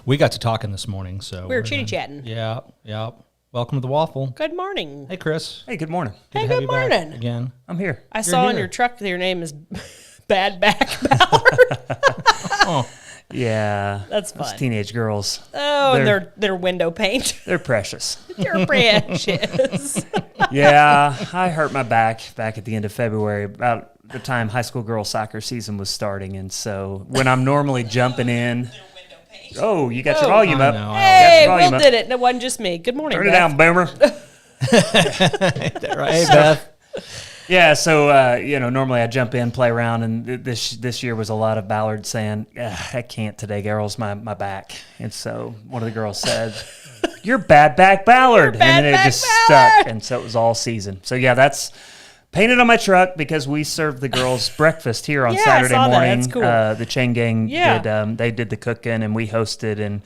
We got to talking this morning, so we were chitty-chatting. Yeah. Welcome to the Waffle. Good morning. Hey, Chris. Hey, good morning. Good morning. Again. I'm here. I saw on your truck that your name is Bad Back Ballard. Oh, yeah. That's fun. Those teenage girls. Oh, and their window paint. They're precious. They're precious. Yeah, I hurt my back at the end of February, about the time high school girls soccer season was starting. And so when I'm normally jumping in, oh, you got your volume up. Hey, Will did it. No, it wasn't just me. Good morning, Turn Beth. it down, Boomer. Hey, Beth. Yeah, so normally I jump in, play around, and this year was a lot of Ballard saying, "I can't today, girls, my back." And so one of the girls said, "You're Bad Back Ballard," and then it just stuck, and so it was all season. So yeah, that's painted on my truck because we served the girls breakfast here on Saturday morning. That's cool. The chain gang did the cooking, and we hosted, and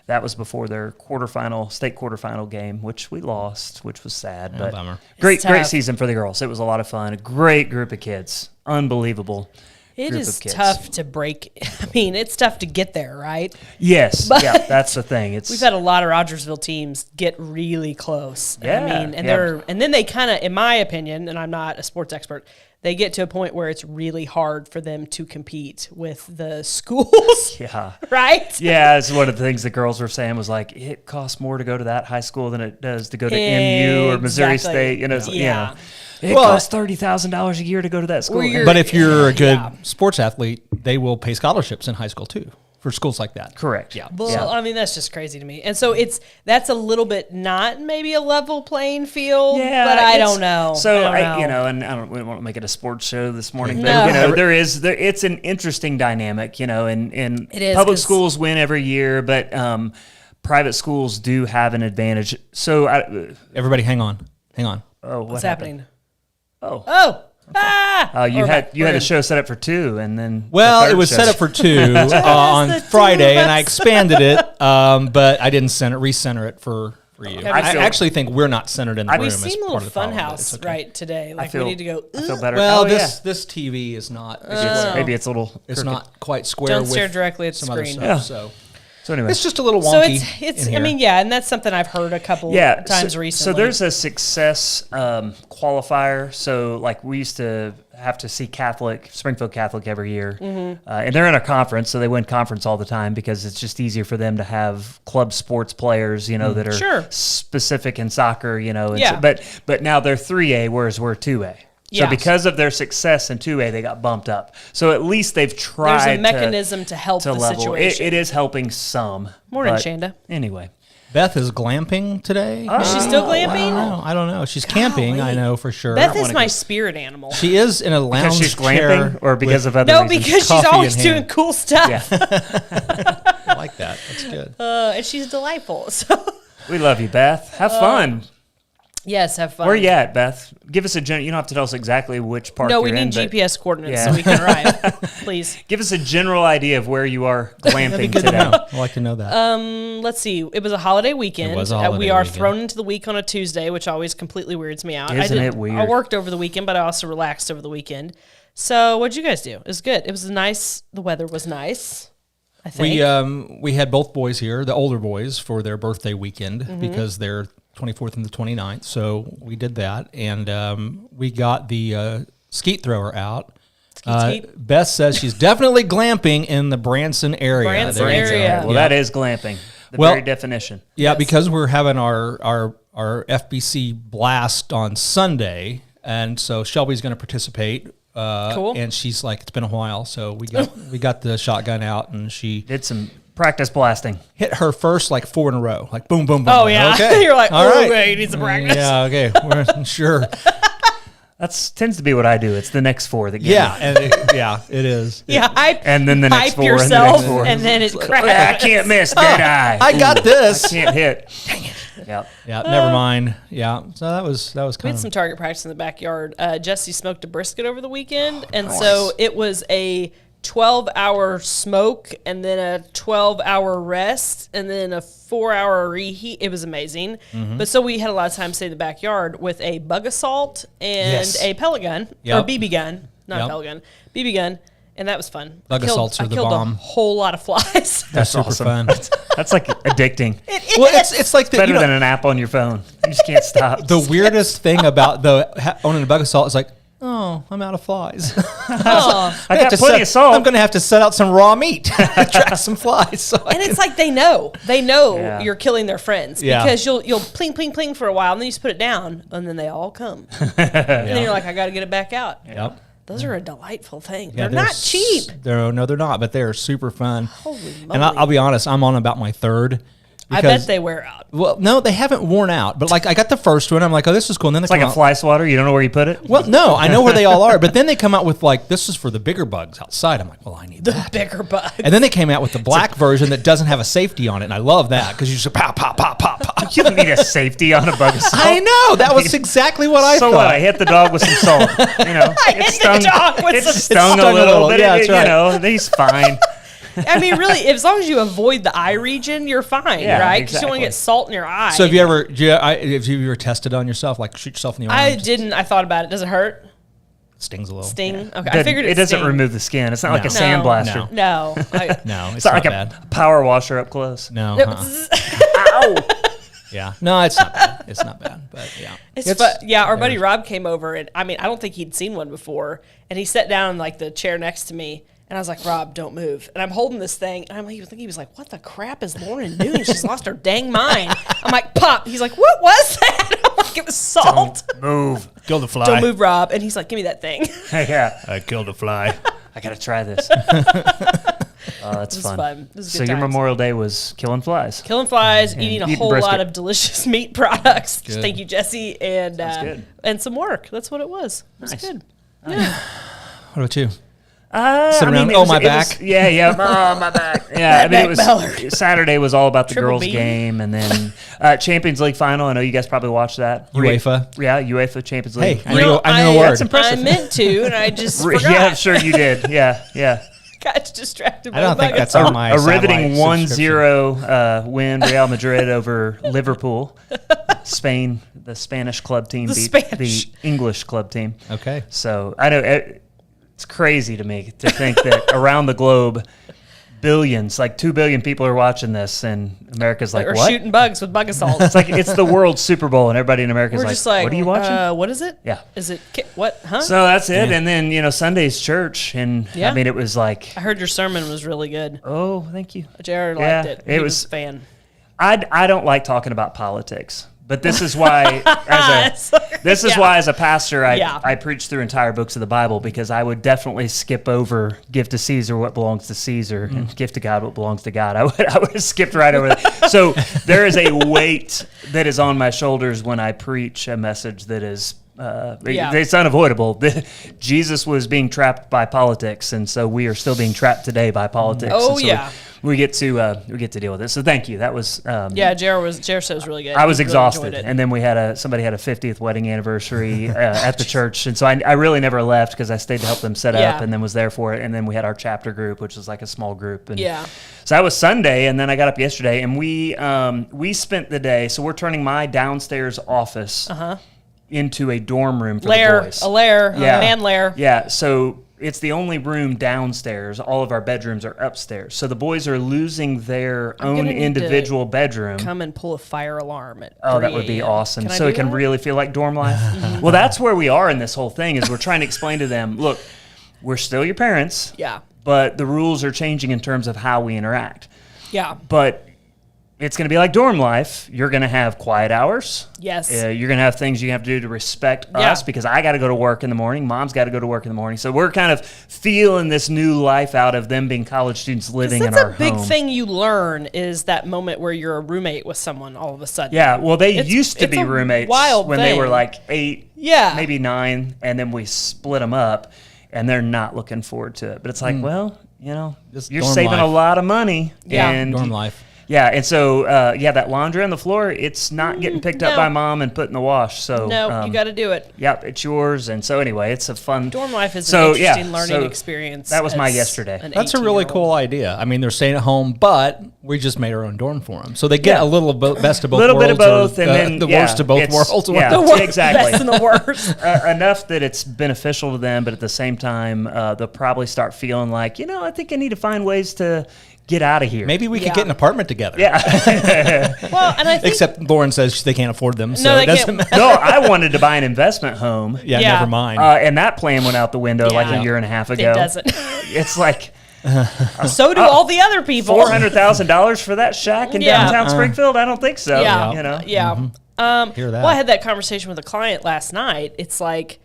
that was before their state quarterfinal game, which we lost, which was sad. But bummer. Great season for the girls. It was a lot of fun. A great group of kids. Unbelievable. It is tough to break. I mean, it's tough to get there, right? Yes. Yeah, that's the thing. We've had a lot of Rogersville teams get really close. Yeah. I mean, and then they kind of, in my opinion, and I'm not a sports expert, they get to a point where it's really hard for them to compete with the schools. Yeah. Right? Yeah, it's one of the things the girls were saying was like, it costs more to go to that high school than it does to go to MU or Missouri State. It costs $30,000 a year to go to that school. But if you're a good sports athlete, they will pay scholarships in high school too for schools like that. Correct. Yeah. Well, I mean, that's just crazy to me. And so that's a little bit not maybe a level playing field, but I don't know. So, we don't want to make it a sports show this morning, but it's an interesting dynamic, and public schools win every year, but private schools do have an advantage. So everybody hang on. Oh, what's happening? You had a show set up for 2, and then it was set up for 2 on Friday, and I expanded it, but I didn't recenter it for you. I actually think we're not centered in the room. We seem a little funhouse right today. Like we need to go. I feel better. Well, this TV is not. Maybe it's a little. It's not quite square. Don't stare directly at the screen. Other stuff, So anyway, it's just a little wonky. So it's and that's something I've heard a couple times recently. So there's a success qualifier. So like we used to have to see Springfield Catholic every year, and they're in a conference, so they win conference all the time because it's just easier for them to have club sports players, that are specific in soccer, but now they're 3A, whereas we're 2A. So because of their success in 2A, they got bumped up. So at least they've tried. There's a mechanism to help the level. situation. It is helping some. Morning, Shanda. Anyway. Beth is glamping today. Is she still glamping? I don't know. She's camping, I know for sure. Beth is my spirit animal. She is in a lounge because she's glamping or because of other reasons? No, because she's always doing cool stuff. Yeah. I like that. That's good. And she's delightful. So we love you, Beth. Have fun. Yes, have fun. Where you at, Beth? Give us you don't have to tell us exactly which park you're in. No, we need GPS coordinates so we can arrive. Please. Give us a general idea of where you are glamping today. I'd like to know that. Let's see. It was a holiday weekend. It was a holiday we are weekend. Thrown into the week on a Tuesday, which always completely weirds me out. Isn't it weird? I worked over the weekend, but I also relaxed over the weekend. So what'd you guys do? It was good. It was nice. The weather was nice. I think. We had both boys here, the older boys, for their birthday weekend because they're 24th and the 29th. So we did that, and we got the skeet thrower out. Beth says she's definitely glamping in the Branson area. Well, that is glamping. The very definition. Yeah, because we're having our FBC blast on Sunday, and so Shelby's going to participate. Cool. And she's like, it's been a while, so we got the shotgun out, and she did some practice blasting. Hit her first 4 in a row, boom, boom, boom. Oh yeah, okay. You're like, all right, wait, you need some practice. Yeah, okay, we're sure. That tends to be what I do. It's the next 4 that get me. It is. Yeah, and then the next 4, yourself, and the next 4, and then it cracks. I can't miss, did I? I got this. I can't hit. Dang it. Yeah, never mind. Yeah, so that was kind of. We had some target practice in the backyard. Jesse smoked a brisket over the weekend, and so it was a 12-hour smoke and then a 12-hour rest and then a 4-hour reheat. It was amazing. But so we had a lot of time to stay in the backyard with a bug assault and a pellet gun or BB gun, not pellet gun, BB gun. And that was fun. Bug assaults are the killed bomb. a whole lot of flies. That's super awesome. fun. That's like addicting. Well, it's like Better than an app on your phone. You just can't stop. the weirdest thing about owning a bug assault is like, oh, I'm out of flies. Oh. I got plenty of salt. I'm going to have to set out some raw meat to attract some flies. So And it's like they know Yeah. you're killing their friends Yeah. because you'll pling pling pling for a while and then you just put it down and then they all come. And then you're like, I got to get it back out. Yep. Those are a delightful thing. Yeah, they're not cheap. No, they're not, but they're super fun. Holy moly. And I'll be honest, I'm on about my third. I bet they wear out. Well, no, they haven't worn out. But like, I got the first one. I'm like, oh, this is cool. And then It's like a fly swatter. You don't know where you put it? Well, no, I know where they all are. But then they come out with like, this is for the bigger bugs outside. I'm like, well, I need The that. bigger bugs. And then they came out with the black version that doesn't have a safety on it, and I love that because you just pop, pop, pop, pop, pop. You don't need a safety on a bug assault. I know that was exactly what I So thought. what? I hit the dog with some salt. You know, hit the dog with some stung salt. a little bit. Yeah, that's right. You know, he's fine. I mean, really, as long as you avoid the eye region, you're fine, Yeah, right? Because you don't want exactly. to get salt in your eye. So have you ever tested on yourself, like shoot yourself in the arm? I didn't. I thought about it. Does it hurt? Stings a little. Sting? Okay, I figured it doesn't sting. remove the skin. It's not like a No. sandblaster. No. No. No, It's it's not not like bad. a power washer up close. No. Ow! Yeah. No, it's not bad. It's not bad. But yeah. It's fun. Yeah, our buddy Rob came over, and I mean, I don't think he'd seen one before. And he sat down in like the chair next to me, and I was like, "Rob, don't move." And I'm holding this thing, and he was like, "What the crap is Lauren doing? She's lost her dang mind." I'm like, "Pop." He's like, "What was that?" I'm like, "It was salt." Move. Kill the fly. Don't move, Rob. And he's like, "Give me that thing." Yeah. I killed a fly. I got to try this. Oh, that's This is fun. fun. This is So good your times. Memorial Day was killing flies. Killing flies, eating a eating whole brisket. lot of delicious meat products. Good. Thank you, Jesse, and good. and some work. That's what it was. It was Nice. good. What about you? Sit around, it oh, was- my it was- back. yeah. Oh, my back. Yeah, I mean, back it was Ballard. Saturday was all about the Triple girls' B. game, and then Champions League final. I know you guys probably watched that. UEFA. Yeah, UEFA Champions League. Hey, I knew a word. That's impressive. I meant to, and I just forgot. Yeah, sure you did. Yeah. Got distracted by I don't think bug that's assault. on my A riveting satellite subscription. 1-0 win, Real Madrid over Liverpool. Spain, the Spanish club team The beat Spanish. the English club team. Okay. So I know it's crazy to me to think that around the globe, billions, like 2 billion people are watching this, and America's like, Or what? shooting bugs with bug assault. It's like it's the World Super Bowl, and everybody in America's We're like, just like, what are you watching? What is it? Yeah. Is it what? Huh? So that's it, and then Sunday's church, and Yeah. I mean it was like, I heard your sermon was really good. oh, thank you. Jared Yeah, liked it. it He was- a fan. I don't like talking about politics, but this is why this is Yeah. why as a pastor Yeah. I preach through entire books of the Bible, because I would definitely skip over give to Caesar what belongs to Caesar and give to God what belongs to God. I would have skipped right over that. So there is a weight that is on my shoulders when I preach a message that is Yeah. it's unavoidable. Jesus was being trapped by politics, and so we are still being trapped today by politics. Oh, And so yeah. we get to deal with it. So thank you. That was Yeah, Jared said it was really good. I was He really exhausted, enjoyed it. and then we had somebody had a 50th wedding anniversary at the church, and so I really never left because I stayed to help them set Yeah. up, and then was there for it. And then we had our chapter group, which was like a small group, and Yeah. so that was Sunday, and then I got up yesterday, and we spent the day. So we're turning my downstairs office into a dorm room for the boys. A lair, Yeah. a man lair. Yeah, so it's the only room downstairs. All of our bedrooms are upstairs. So the boys are losing their own gonna need to individual bedroom. Come and pull a fire alarm at Oh, that 3 would be a.m. awesome. Can I So do it can that? really feel like dorm life. Well, that's where we are in this whole thing is we're trying to explain to them, look, we're still your parents, Yeah. but the rules are changing in terms of how we interact. Yeah. But it's going to be like dorm life. You're going to have quiet hours. Yes. You're going to have things you have to do to respect Yeah. us because I got to go to work in the morning. Mom's got to go to work in the morning. So we're kind of feeling this new life out of them being college students living in That's our a big home. thing you learn is that moment where you're a roommate with someone all of a sudden. Yeah, well, they It's- used to it's be a roommates wild when they were thing. like 8, Yeah. maybe 9, and then we split them up, and they're not looking forward to it. But it's like, well, Just you're dorm saving a life. lot of money, Yeah. and Dorm life. Yeah, and so that laundry on the floor, it's not getting picked up by mom and put in the wash. So no, you got to do it. Yep, it's yours. And so anyway, it's a fun dorm life is an interesting learning experience. That was my yesterday. That's a really cool idea. I mean, they're staying at home, but we just made our own dorm for them, so they get a little best of both worlds, bit of both, and then the worst of both worlds. Yeah, the worst, exactly. Best and the worst. Enough that it's beneficial to them, but at the same time, they'll probably start feeling like, I think I need to find ways to get out of here. Maybe we could get an apartment together. Yeah. Well, and I think except Lauren says they can't afford them, so they it doesn't matter. No, I wanted to buy an investment home. Yeah, never mind. And that plan went out the window like a year and a half ago. It doesn't. It's like so do all the other people. $400,000 for that shack in downtown Springfield? I don't think so. Yeah. Yeah. Mm-hmm. Hear that. Well, I had that conversation with a client last night. It's like,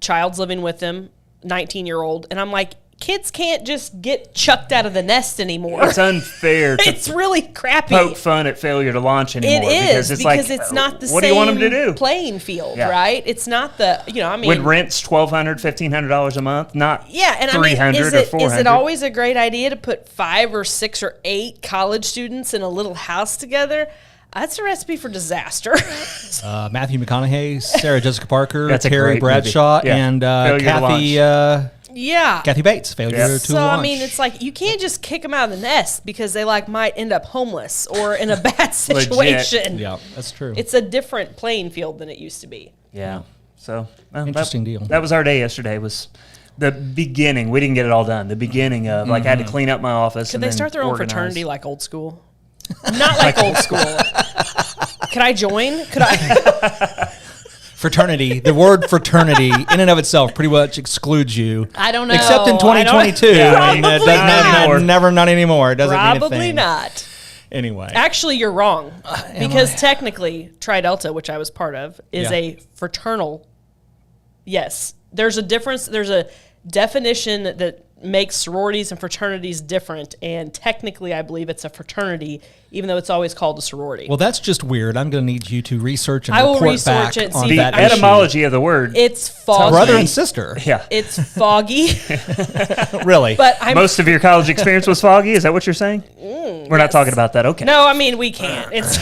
child's living with them, 19-year-old, and I'm like, kids can't just get chucked out of the nest anymore. It's unfair. It's really crappy. Poke fun at failure to launch anymore. It is because like, it's not the what same do you want them to do? Playing field, right? It's not the when rent's $1,200, $1,500 a month, not and $300 or $400. Is it always a great idea to put 5 or 6 or 8 college students in a little house together? That's a recipe for disaster. Matthew McConaughey, Sarah Jessica Parker, That's a Terry great Bradshaw, movie. and Kathy. Kathy Bates, failure to launch. I mean, it's like you can't just kick them out of the nest because they might end up homeless or in a bad situation. Yeah, that's true. It's a different playing field than it used to be. Yeah. So interesting deal. That was our day yesterday. Was the beginning. We didn't get it all done. The beginning of I had to clean up my office. Could they start their own fraternity like old school? Not like old school. Could I join? Could I? Fraternity. The word fraternity in and of itself pretty much excludes you. I don't know. Except in 2022. Never, not anymore. It doesn't mean a thing. Probably not. Anyway. Actually, you're wrong. Because technically, Tri Delta, which I was part of, is a fraternal. Yes. There's a difference. There's a definition that makes sororities and fraternities different, and technically I believe it's a fraternity, even though it's always called a sorority. Well, that's just weird. I'm going to need you to research and I will report research back it. on See, that the etymology of the word. It's foggy. Brother and sister. Yeah. It's foggy. Really? But most of your college experience was foggy? Is that what you're saying? We're not talking about that. Okay. No, I mean, we can't. It's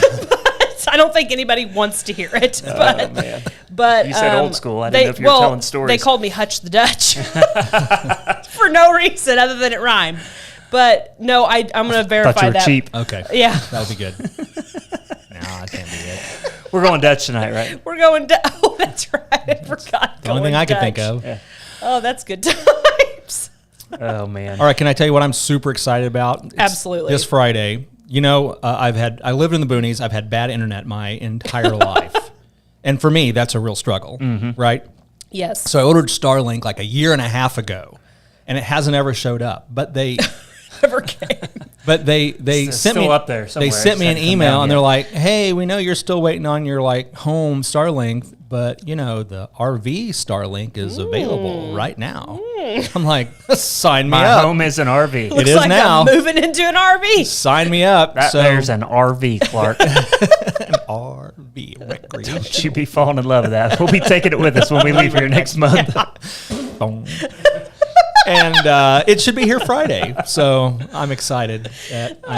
I don't think anybody wants to hear it. But, man. But you said old school. I didn't know if you were telling stories. They called me Hutch the Dutch for no reason other than it rhymed. But no, I'm going to verify thought you were that. cheap. Okay. Yeah. That would be good. No, that can't be it. We're going Dutch tonight, right? We're going Oh, that's right. I forgot. The only thing I could think of. Yeah. Oh, that's good times. Oh, man. All right. Can I tell you what I'm super excited about? Absolutely. This Friday. I lived in the boonies. I've had bad internet my entire life. And for me, that's a real struggle, right? Yes. So I ordered Starlink like a year and a half ago, and it hasn't ever showed up. But they Never came. But they It's sent still me up there somewhere. They sent me an It's not come email down and yet. they're like, "Hey, we know you're still waiting on your home Starlink, but the RV Starlink is available right now." I'm like, "Sign me My up." home is an RV. It Looks is like now. I'm moving into an RV. Sign me up. There's an RV, Clark. RV recreation. Don't you be falling in love with that. We'll be taking it with us when we leave here next month. Boom. And it should be here Friday, so I'm excited.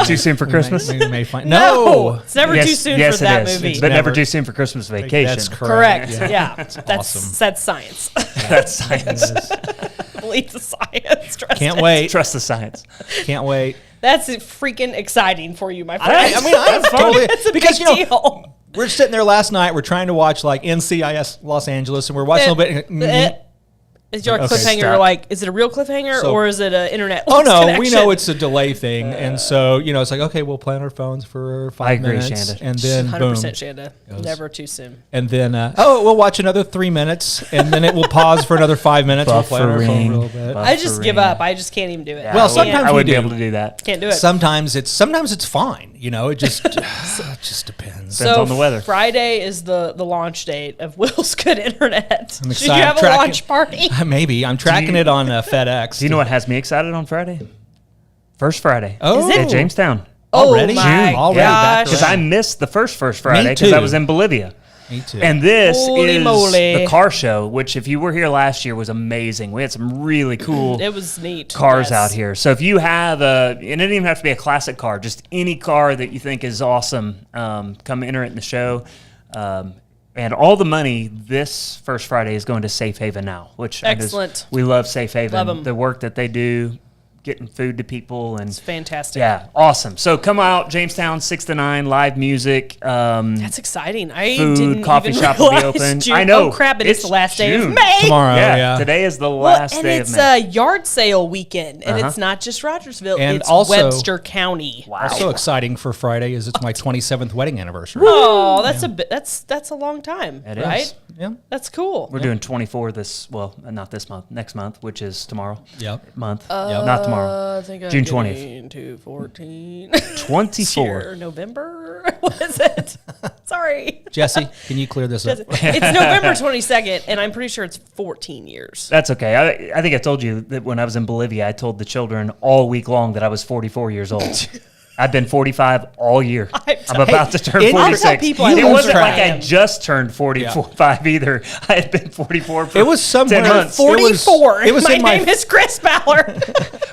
Too soon for Christmas? We may find, No, no. it's never too soon yes, for that it is. movie. But never Never. too soon for Christmas vacation. That's Correct. correct. Yeah, that's awesome. that's science. That's science. Believe the science. Trust Can't it. wait. Trust the science. Can't wait. That's freaking exciting for you, my friend. I'm totally That's a because big deal. we're sitting there last night. We're trying to watch NCIS Los Angeles, and we're watching a little bit. Is your Okay, cliffhanger stop. is it a real cliffhanger So- or is it an internet? Oh no, connection? we know it's a delay thing, and so it's like, okay, we'll play on our phones for 5 I agree, minutes, Shanda. and then 100% boom, Shanda. Never too soon. and then we'll watch another 3 minutes, and then it will pause for another 5 minutes. We'll play on our phone Buffering. a little bit. I just give Buffering. up. I just can't even do it. Yeah, Well, I sometimes wouldn't- I we wouldn't be do. able to do that. Can't do it. Sometimes it's fine. It just it just depends. Depends on the weather. Friday is the launch date of Will's Good Internet. I'm Should excited. you have a Tracking- launch party? Maybe I'm tracking it on FedEx. Do you know what has me excited on Friday? First Friday. Oh, Is it? At Jamestown. Already? Oh my Already? gosh. Because I missed the first Friday because too. I was in Bolivia. Me too. And this Holy is moly. the car show, which if you were here last year was amazing. We had some really cool It was neat. cars yes. out here. So if you have and it didn't even have to be a classic car, just any car that you think is awesome, come enter it in the show. And all the money this first Friday is going to Safe Haven now, which Excellent. we love Safe Haven. Love 'em. The work that they do, getting food to people, and It's fantastic. yeah, awesome. So come out, Jamestown 6 to 9, live music. That's exciting. I Food, didn't coffee even shop will be realize open. June. I know. Oh crap! It's the last day of June. May. Tomorrow, yeah. Today is the Well, last and day it's of May. a yard sale weekend, and it's not just Rogersville. And it's also- Webster County. Wow. Also exciting for Friday is it's my 27th wedding anniversary. Oh, that's a bit. That's a long time, It right? is. Yeah. That's cool. We're doing 24 not this month, next month, which is tomorrow. Yep. Month. Not tomorrow. I think I'm June getting 20th. to 14. 24. November. What is it? Sorry. Jesse, can you clear this up? It's November 22nd, and I'm pretty sure it's 14 years. That's okay. I think I told you that when I was in Bolivia, I told the children all week long that I I was 44 years old. I've been 45 all year. I'm about to turn I'll tell 46. people I It lose wasn't track. like I just turned 45 either. I had been 44 for It was somewhere 10 months. 44. it was my in my- name is Chris Ballard.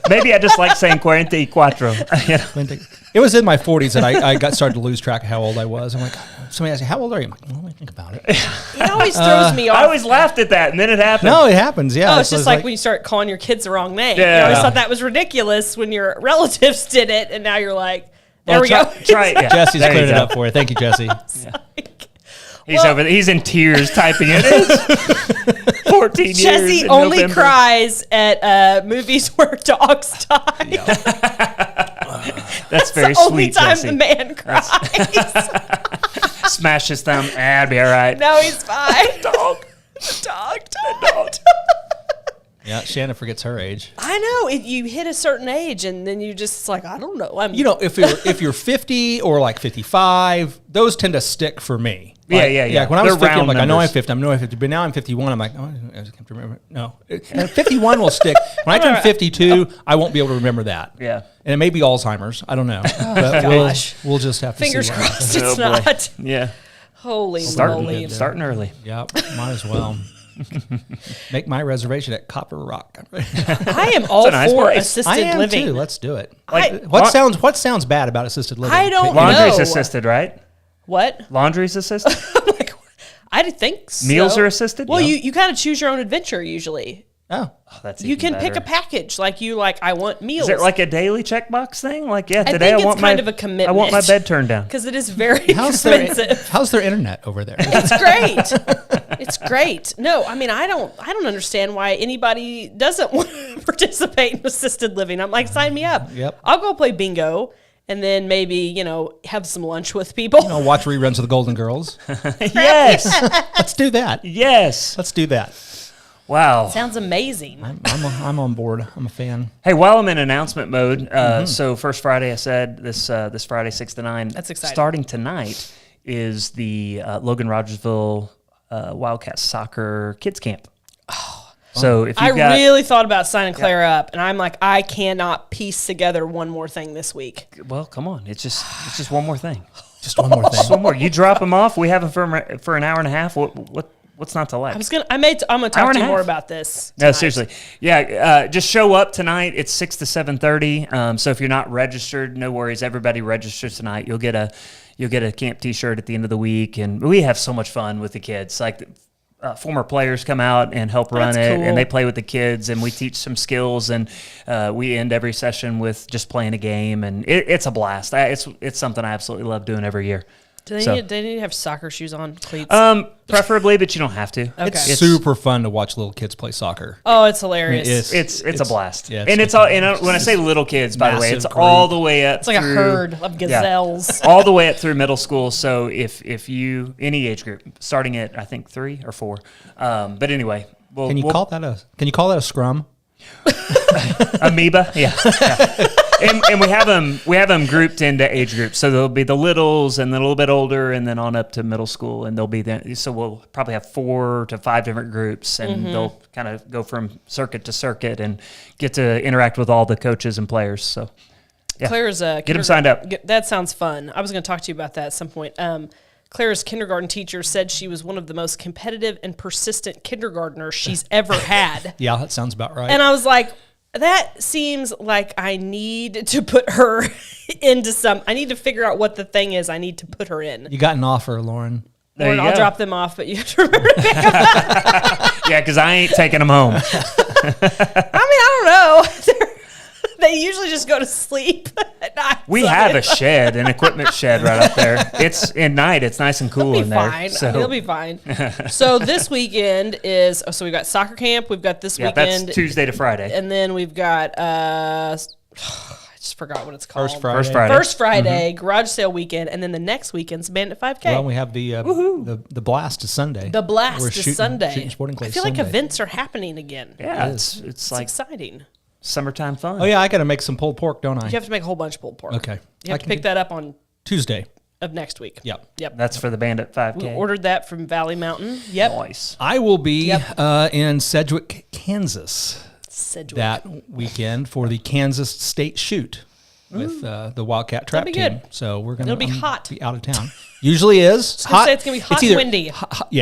Maybe I just like saying 44. You know? It was in my 40s that I got started to lose track of how old I was. I'm like, somebody asked me, how old are you? I'm like, well, let me think about it. It always throws me off. I always laughed at that, and then it happened. No, it happens. Yeah. Oh, it's So just like when you start calling your kids the wrong name. Yeah. You always thought that was ridiculous when your relatives did it, and now you're like, there we go. Try it. Yeah. Jesse's There you cleared it go. up for you. Thank you, Jesse. He's over there. He's in tears typing it. It's 14 years. Jesse in only November. cries at movies where dogs die. That's very the only sweet, time Jesse. the man cries. Smash his thumb. I'll be all right. No, he's fine. Dog. The dog died. Yeah, Shannon forgets her age. I know. You hit a certain age, and then you just like, I don't know. You know, if you're 50 or like 55, those tend to stick for me. Yeah, Like, yeah. When I was They're 50, I'm round like, I know I'm numbers. 50. I know I'm 50. But now I'm 51. I'm like, oh, I just can't remember. No. 51 will stick. When I turn 52, I won't be able to remember that. Yeah. And it may be Alzheimer's. I don't know. But gosh. we'll just have to Fingers see. crossed Oh, it's boy. not. Yeah. Holy Starting, moly. starting early. Yeah, might as well. Make my reservation at Copper Rock. I am all a nice for place. assisted I am living. too. Let's do it. I- What sounds bad about assisted living? I don't Laundry's know. assisted, right? What? Laundry's assisted. I'm like, I think so. Meals are assisted? Well, Yeah. you kind of choose your own adventure usually. Oh, Oh, that's You even can pick a better. package. Like I want meals. Is it like a daily checkbox thing? Like, yeah, I today think I it's want kind my of a commitment. I want my bed turned down. because it is very how's expensive. how's their internet over there? It's great. It's great. No, I mean I don't understand why anybody doesn't want to participate in assisted living. I'm like, sign me up. Yep. I'll go play bingo and then maybe, have some lunch with people. I'll watch reruns of the Golden Girls. Yes. Let's do that. Yes. Let's do that. Wow. Sounds amazing. I'm on board. I'm a fan. Hey, while I'm in announcement mode, so first Friday I said this Friday 6 to 9. That's exciting. Starting tonight is the Logan Rogersville Wildcat Soccer Kids Camp. So if I you've got, really thought about signing Clara up, and I'm like, I cannot piece together one more thing this week. well, come on, it's just one more thing. Just one more Just thing. one more. You drop them off. We have them for an hour and a half. What's not to like? I'm gonna talk to you more about this. No, tonight. seriously. Yeah, just show up tonight. It's 6 to 7:30. So if you're not registered, no worries. Everybody registers tonight. You'll get a camp T-shirt at the end of the week, and we have so much fun with the kids. Like former players come out and help run That's it, cool. and they play with the kids, and we teach some skills, and we end every session with just playing a game, and it's a blast. It's something I absolutely love doing every year. Do they So- need to have soccer shoes on, cleats? Preferably, but you don't have to. Okay. It's super fun to watch little kids play soccer. Oh, it's hilarious. It's- It's a blast. yeah, and it's it's all. And when I say little kids, by the way, Massive it's all group. the way up. It's like a through- herd of gazelles. all the way up through middle school. So if you any age group, starting at I think 3 or 4. But anyway, Can you call that a scrum? amoeba? Yeah. And we have them grouped into age groups. So there'll be the littles and then a little bit older and then on up to middle school, and they'll be there. So we'll probably have 4 to 5 different groups, and they'll kind of go from circuit to circuit and get to interact with all the coaches and players. So yeah. Claire's Get them signed up. That sounds fun. I was going to talk to you about that at some point. Clara's kindergarten teacher said she was one of the most competitive and persistent kindergartners she's ever had. Yeah, that sounds about right. And I was like, that seems like I need to put her into I need to figure out what the thing is I need to put her in. You got an offer, Lauren. Lauren, I'll drop them off, but you have to remember to pick them up. Yeah, because I ain't taking them home. I don't know. They usually just go to sleep at night. We have a shed, an equipment shed right up there. It's at night. It's nice and cool in there. Fine. So. It'll be fine. So this weekend is, so we've got soccer camp. We've got this weekend. That's Tuesday to Friday. And then we've got, I just forgot what it's called. First Friday. Garage sale weekend. And then the next weekend's Bandit 5K. Well, we have the blast is Sunday. The blast We're is Sunday. Shooting sporting clays I feel like Sunday. events are happening again. Yeah, it's like exciting. summertime fun. Oh, yeah, I got to make some pulled pork, don't I? You have to make a whole bunch of pulled pork. Okay. You have to pick that up on Tuesday of next week. Yep. That's for the Bandit 5K. We ordered that from Valley Mountain. Yep. Nice. I will be in Sedgwick, Kansas that weekend for the Kansas State Shoot with the Wildcat Trap be Team. good. So we're going It'll be hot. Be out of town. Usually is. I was gonna say it's going to be hot and windy.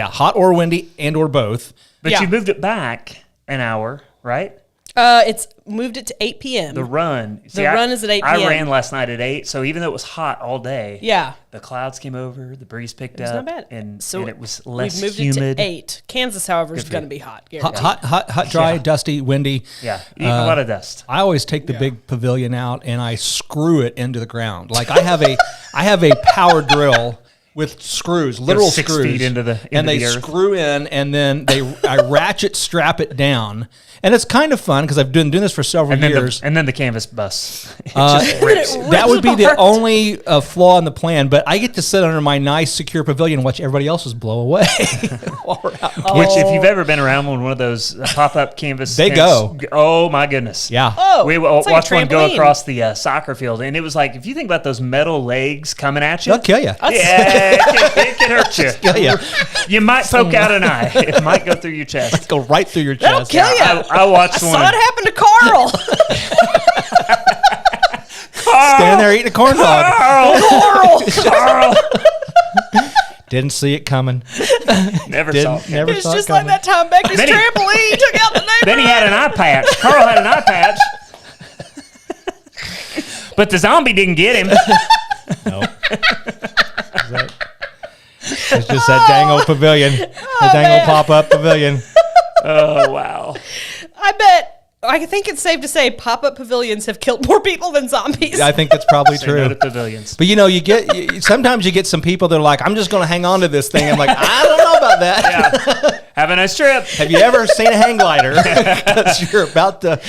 Hot or windy and or both. But you moved it back an hour, right? It's moved it to 8 p.m. The run. Run is at 8 p.m. I ran last night at 8, so even though it was hot all day, Yeah. the clouds came over, the breeze picked It's up, not bad. and it was We've less moved humid. it to 8. Kansas, however, is going to be hot. Hot, dry, dusty, windy. Yeah, a lot of dust. I always take the big pavilion out and I screw it into the ground. Like I have a power drill with screws, literal 6 screws, feet into the and they earth. screw in, and then I ratchet strap it down, and it's kind of fun because I've been doing this for several years. And then the canvas bus. It just rips. That would be the only flaw in the plan, but I get to sit under my nice, secure pavilion and watch everybody else's blow away. Which, if you've ever been around one of those pop-up canvas They tents, go. Oh, my goodness. Yeah. Oh, We it's like a watched one go trampoline. across the soccer field, and it was like, if you think about those metal legs coming at you, They'll kill you. yeah, it can hurt you. Kill you. You might poke out an eye. It might go through your chest. Go right through your That'll chest. kill you. I watched I one. saw it happen to Carl. Standing there eating a corn dog. Carl. Didn't see it coming. Never saw it. Never It's saw just it like coming. that Tom Becky's Then he- trampoline took out the neighbor. Then he had an eye patch. Carl had an eye patch. But the zombie didn't get him. No. It's just that dang old pavilion. The dang old pop-up pavilion. Oh, wow. I think it's safe to say pop-up pavilions have killed more people than zombies. I think that's probably Say no true. to pavilions. But sometimes you get some people that are like, I'm just going to hang on to this thing. I'm like, I don't know about that. Yeah. Have a nice trip. Have you ever seen a hang glider? Because you're about to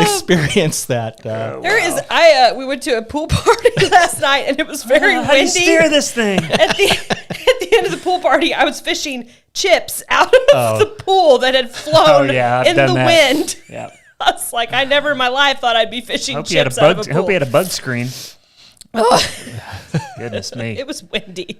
experience that. There is. We went to a pool party last night, and it was very How do you windy. steer this thing? At the end of the pool party, I was fishing chips out of the pool that had flown I've in done the that. wind. Yeah. I was like, I never in my life thought I'd be fishing Hope you had a chips out of a bug. pool. Hope you had a bug screen. Goodness me. It was windy.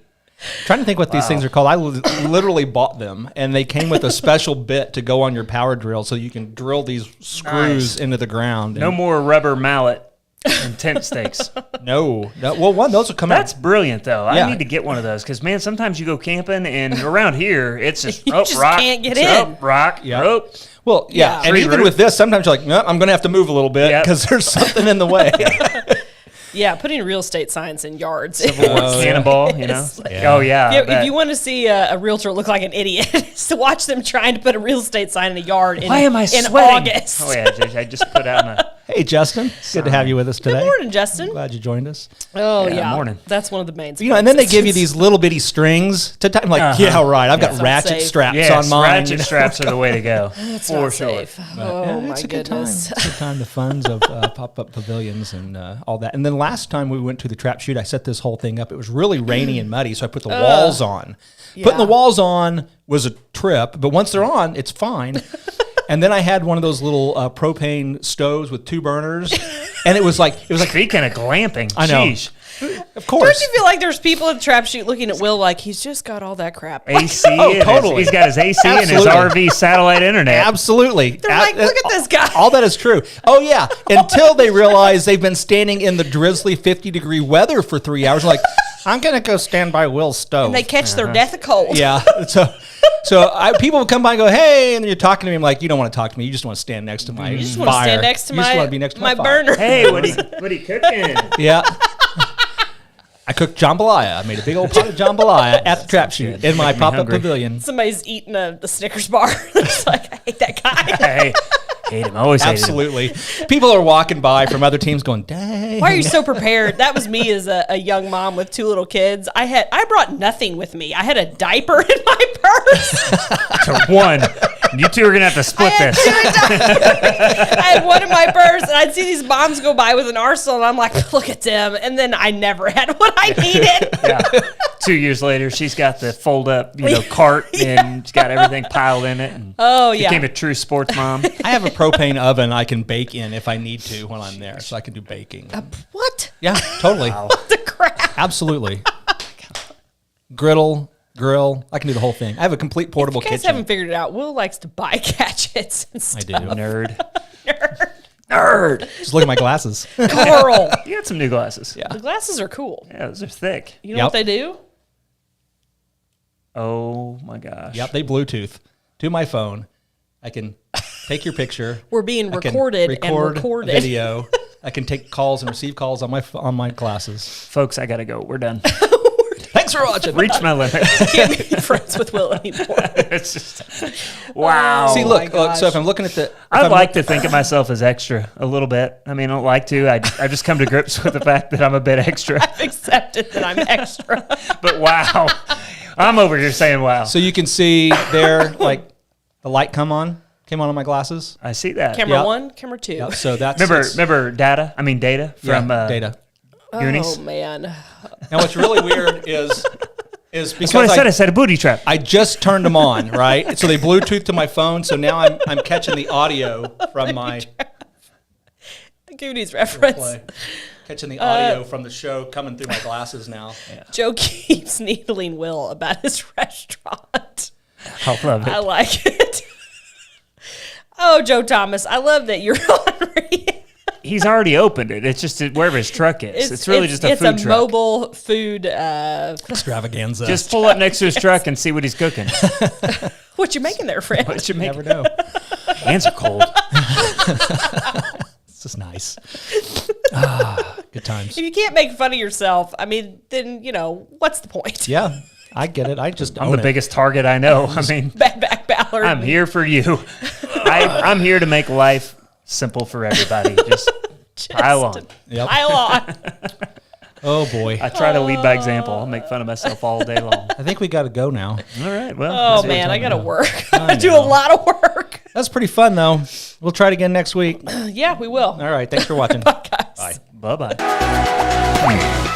Trying to think what these things are called. I literally bought them, and they came with a special bit to go on your power drill, so you can drill these screws into the ground. No more rubber mallet and tent stakes. No. Well, those will come out. That's brilliant, though. Yeah. I need to get one of those because, man, sometimes you go camping and around here, it's just You just rock, can't get rope, in. rock, Yeah. rope. Well, yeah, and Tree even root. with this, sometimes you're like, no, I'm going to have to move a little bit Yep. because there's something in the way. Yeah, putting real estate signs in yards. Cannonball, you know? It's like- Oh, yeah. I If bet. you want to see a realtor look like an idiot, it's to watch them trying to put a real estate sign in a yard in, Why am I in sweating? August. Oh, yeah. I just put out my. Hey, Justin. Good to have you with us today. Good morning, Justin. Glad you joined us. Oh, Yeah, yeah. morning. That's one of the main And then they give you these little bitty strings to tie. I'm like, yeah, right. I've got That's ratchet safe. straps Yes, on mine. ratchet straps are the way to go. It's for not sure. safe. Oh, my It's a good time. goodness. It's a good time. The funds of pop-up pavilions and all that. And then last time we went to the trap shoot, I set this whole thing up. It was really rainy and muddy, so I put the walls on. Putting the walls on was a trip, but once they're on, it's fine. And then I had one of those little propane stoves with 2 burners, and it was like Speaking of glamping, I know. sheesh. Of course. Don't you feel like there's people at the trap shoot looking at Will like he's just got all that crap? AC. Oh, totally. He's got his AC and his Absolutely. RV satellite internet. Absolutely. They're like, look at this guy. All that is true. Oh, yeah. Until they realize they've been standing in the drizzly 50-degree weather for 3 hours. Like, I'm going to go stand by Will's stove. And they catch their death of cold. Yeah. People will come by and go, hey, and then you're talking to me. I'm like, you don't want to talk to me. You just want to stand next to my fire. You just want to stand next to you just want to be next to my fire. burner. Hey, what are you cooking? Yeah. I cooked jambalaya. I made a big old pot of jambalaya at the trap shoot in my pop-up pavilion. Somebody's eating the Snickers bar. It's like, I hate that guy. Hey, hate him. Always hate him. Absolutely. People are walking by from other teams going, dang. Why are you so prepared? That was me as a young mom with 2 little kids. I brought nothing with me. I had a diaper in my purse. To one. You two are going to have to split this. I had one in my purse, and I'd see these moms go by with an arsenal, and I'm like, look at them. And then I never had what I needed. Yeah. 2 years later, she's got the fold-up, cart, and she's got everything piled in it. And became a true sports mom. I have a propane oven I can bake in if I need to when I'm there, so I can do baking. What? Yeah, totally. What the crap? Absolutely. Grill. I can do the whole thing. I have a complete portable If you guys kitchen. haven't figured it out, Will likes to buy gadgets and stuff. I do. Nerd. Just look at my glasses. Carl. You got some new glasses. Yeah. The glasses are cool. Yeah, those are thick. You know what they do? Oh, my gosh. Yep, they Bluetooth to my phone. I can take your picture. We're being I can recorded record and recorded. video. I can take calls and receive calls on my glasses. Folks, I got to go. We're done. Thanks for watching. Reach my limit. Can't be friends with Will anymore. It's just, wow. See, look. So if I'm looking at the, I like to think of myself as extra a little bit. I mean, I don't like to. I just come to grips with the fact that I'm a bit extra. I've accepted that I'm extra. But wow. I'm over here saying wow. so you can see there, like the light came on my glasses. I see that. Camera Yep. 1, camera 2. Yep, so that's Remember Data from Data. Goonies? Oh, man. Now what's really weird is because That's what I said. I said a booty trap. I just turned them on, right? So they Bluetooth to my phone. So now I'm catching the audio from my Goonies reference. play. Catching the audio from the show coming through my glasses now. Yeah. Joe keeps needling Will about his restaurant. I love it. I like it. Oh, Joe Thomas, I love that you're ornery. He's already opened it. It's just wherever his truck is. It's really just a food It's a truck. mobile food. Extravaganza. Just pull up next to his truck and see what he's cooking. What you making there, friend? What you you make? never know. Hands are cold. It's just nice. Good times. If you can't make fun of yourself, I mean, then, what's the point? Yeah, I get it. I just I'm own the it. biggest target I know. I mean, Bad back Ballard. I'm here for you. I'm here to make life simple for everybody. Just pile on. Yep. Pile on. Oh boy. I try to lead by example. I'll make fun of myself all day long. I think we got to go now. All right. Well. Oh, that's it. man, I got to work. I I do a know. lot of work. That's pretty fun though. We'll try it again next week. Yeah, we will. All right. Thanks for watching. Bye, guys. Bye. Bye-bye.